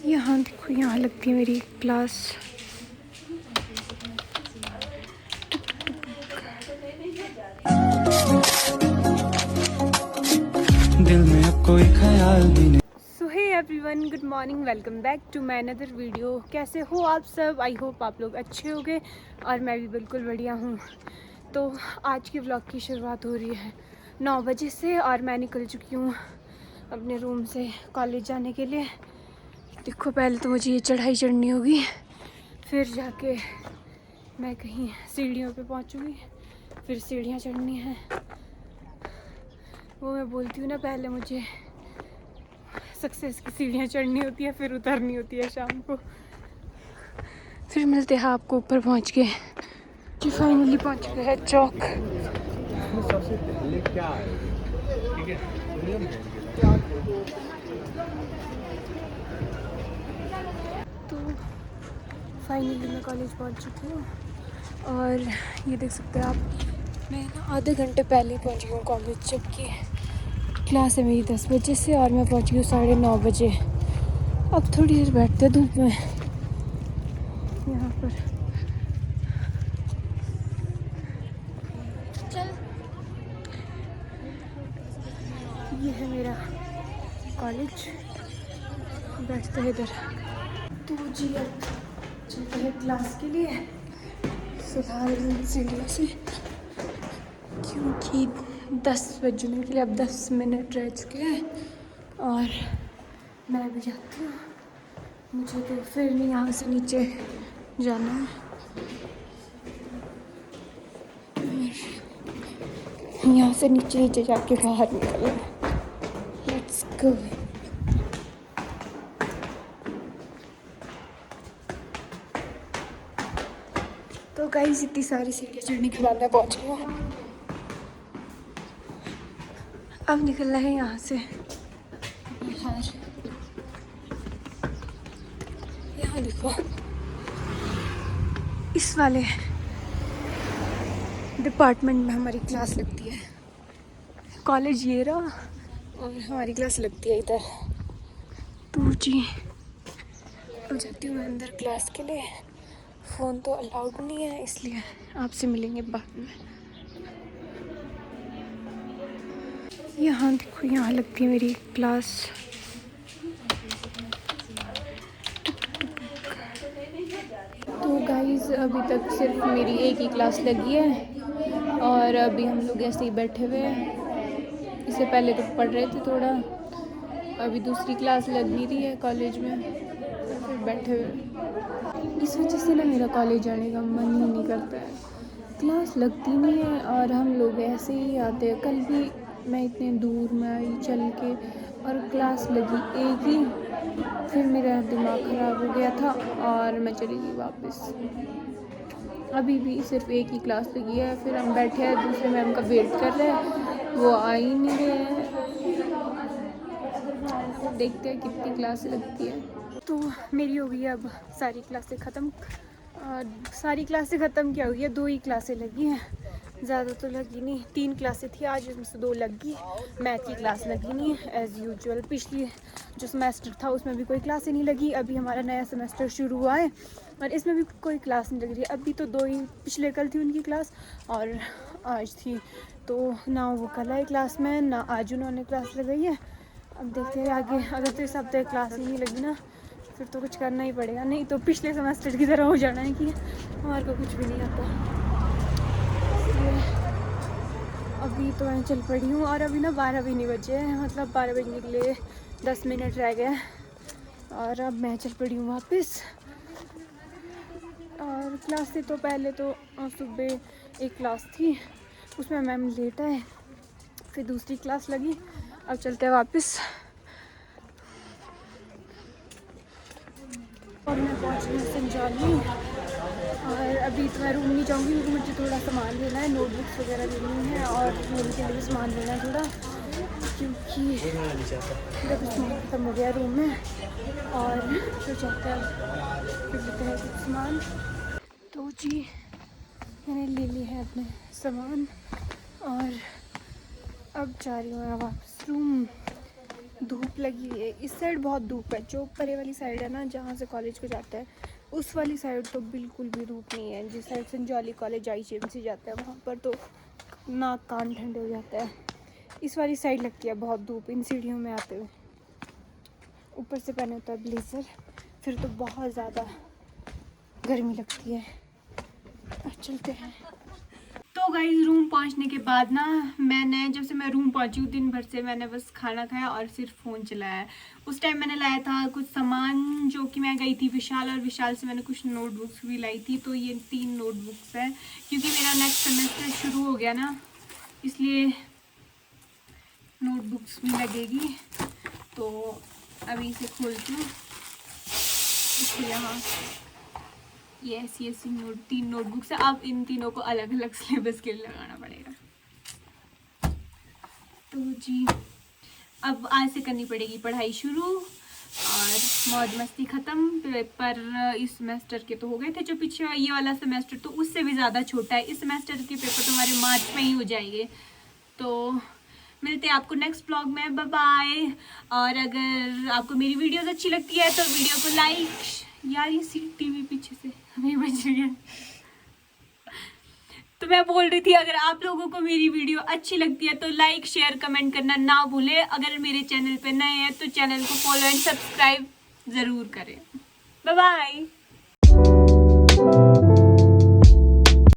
यहाँ देखो, यहाँ लगती है मेरी क्लास। दिल में अब कोई ख्याल भी नहीं। So hey everyone, good morning, welcome back to my another video. कैसे हो आप सब? आई होप आप लोग अच्छे होंगे और मैं भी बिल्कुल बढ़िया हूँ। तो आज के व्लॉग की शुरुआत हो रही है 9 बजे से और मैं निकल चुकी हूँ अपने रूम से कॉलेज जाने के लिए। देखो, पहले तो मुझे ये चढ़ाई चढ़नी होगी, फिर जाके मैं कहीं सीढ़ियों पे पहुँचूँगी, फिर सीढ़ियाँ चढ़नी हैं। वो मैं बोलती हूँ ना, पहले मुझे सक्सेस की सीढ़ियाँ चढ़नी होती है, फिर उतरनी होती है शाम को। फिर मिलते हैं आपको ऊपर पहुँच के। जी फाइनली पहुँच गए हैं चौक। सबसे पहले क्या आएगा? ठीक है, तो फाइनली मैं कॉलेज पहुँच चुकी हूँ और ये देख सकते हैं आप, मैं ना आधे घंटे पहले ही पहुँच गई हूँ कॉलेज, जबकि क्लास है मेरी 10 बजे से और मैं पहुँच गई हूँ 9:30 बजे। अब थोड़ी देर बैठते हैं धूप में यहाँ पर। ये है मेरा कॉलेज, बैठते हैं इधर। तो जी अब चलते हैं क्लास के लिए फिलहाल सीढ़ियों से, क्योंकि 10 बजने के लिए अब 10 मिनट रह चुके हैं और मैं भी जाती हूँ। मुझे तो फिर नहीं यहाँ से नीचे जाना है और यहाँ से नीचे नीचे जाके बाहर निकलना है। Let's go. तो गाइस, इतनी सारी सीढ़ियाँ चढ़ने के बाद मैं पहुँच गई हूँ। अब निकलना है यहाँ से बाहर। यहाँ देखो, इस वाले डिपार्टमेंट में हमारी क्लास लगती है। कॉलेज ये रहा और हमारी क्लास लगती है इधर। तो जी अब जाती हूँ मैं अंदर क्लास के लिए। फ़ोन तो अलाउड नहीं है, इसलिए आपसे मिलेंगे बाद में। यहाँ देखो, यहाँ लगती है मेरी क्लास। तो गाइस, अभी तक सिर्फ मेरी एक ही क्लास लगी है और अभी हम लोग ऐसे ही बैठे हुए हैं। इससे पहले तो पढ़ रहे थे थोड़ा, अभी दूसरी क्लास लग नहीं रही है कॉलेज में, तो फिर बैठे हुए। इस वजह से ना मेरा कॉलेज जाने का मन ही नहीं करता है। क्लास लगती नहीं है और हम लोग ऐसे ही आते हैं। कल भी मैं इतने दूर में आई चल के और क्लास लगी एक ही, फिर मेरा दिमाग ख़राब हो गया था और मैं चली गई वापस। अभी भी सिर्फ एक ही क्लास लगी है, फिर हम बैठे हैं दूसरे मैम का वेट कर रहे हैं, वो आ ही नहीं रहे हैं। देखते हैं कितनी क्लासें लगती है। तो मेरी हो गई है अब सारी क्लासें ख़त्म। सारी क्लासें ख़त्म क्या हुई है, 2 ही क्लासें लगी हैं, ज़्यादा तो लगी नहीं। 3 क्लासें थी आज, उसमें से 2 लग गई। मैथ की क्लास लगी नहीं एज़ यूजुअल। पिछली जो सेमेस्टर था उसमें भी कोई क्लास ही नहीं लगी। अभी हमारा नया सेमेस्टर शुरू हुआ है और इसमें भी कोई क्लास नहीं लग रही है। अभी तो 2 ही, पिछले कल थी उनकी क्लास और आज थी, तो ना वो कल आए क्लास में, ना आज उन्होंने क्लास लगाई है। अब देखते हैं आगे, अगर तो इस हफ्ते क्लास ही नहीं लगी ना, फिर तो कुछ करना ही पड़ेगा, नहीं तो पिछले सेमेस्टर की तरह हो जाना है कि हमारे को कुछ भी नहीं आता। अभी तो मैं चल पड़ी हूँ और अभी ना 12 भी नहीं बजे हैं, मतलब 12 बजने के लिए 10 मिनट रह गए और अब मैं चल पड़ी हूँ वापस। और क्लास से तो पहले तो सुबह एक क्लास थी, उसमें मैम लेट आए, फिर दूसरी क्लास लगी। अब चलते हैं वापस और मैं पहुँच गई संजाली। और अभी तो मैं रूम नहीं जाऊँगी क्योंकि मुझे थोड़ा सामान लेना है, नोटबुक्स वगैरह लेनी है और रूम के लिए भी सामान लेना है थोड़ा, क्योंकि मेरा कुछ सामान खत्म हो गया रूम में। और फिर जाते हैं, फिर लेते हैं कुछ सामान। तो जी मैंने ले लिया है अपने सामान और अब जा रही हूँ मैं वापस रूम। धूप लगी हुई है। इस साइड बहुत धूप है, जो परे वाली साइड है ना जहाँ से कॉलेज को जाता है, उस वाली साइड तो बिल्कुल भी धूप नहीं है। जिस साइड संजौली कॉलेज IGMC जाता है वहाँ पर तो नाक कान ठंडे हो जाता है। इस वाली साइड लगती है बहुत धूप इन सीढ़ियों में आते हुए। ऊपर से पहने होता है ब्लेजर, फिर तो बहुत ज़्यादा गर्मी लगती है। चलते हैं। तो गाइस रूम पहुंचने के बाद ना जब से मैं रूम पहुंची हूँ दिन भर से मैंने बस खाना खाया और सिर्फ फ़ोन चलाया है। उस टाइम मैंने लाया था कुछ सामान, जो कि मैं गई थी विशाल, और विशाल से मैंने कुछ नोटबुक्स भी लाई थी। तो ये 3 नोटबुक्स हैं, क्योंकि मेरा नेक्स्ट सेमेस्टर शुरू हो गया ना, इसलिए नोटबुक्स भी लगेगी। तो अभी इसे खोलती हूँ। यहाँ ये ऐसी 3 नोटबुक्स है। अब इन तीनों को अलग अलग सिलेबस के लिए लगाना पड़ेगा। तो जी अब आज से करनी पड़ेगी पढ़ाई शुरू, और मौज मस्ती ख़त्म। पेपर इस सेमेस्टर के तो हो गए थे, जो पीछे ये वाला सेमेस्टर तो उससे भी ज़्यादा छोटा है। इस सेमेस्टर के पेपर तो हमारे मार्च में ही हो जाएंगे। तो मिलते हैं आपको नेक्स्ट ब्लॉग में। Bye bye. और अगर आपको मेरी वीडियोस अच्छी लगती है तो वीडियो को लाइक, यार ये CCTV पीछे से हमें बज रही है। तो मैं बोल रही थी, अगर आप लोगों को मेरी वीडियो अच्छी लगती है तो लाइक शेयर कमेंट करना ना भूलें। अगर मेरे चैनल पे नए हैं तो चैनल को फॉलो एंड सब्सक्राइब ज़रूर करें। Bye bye.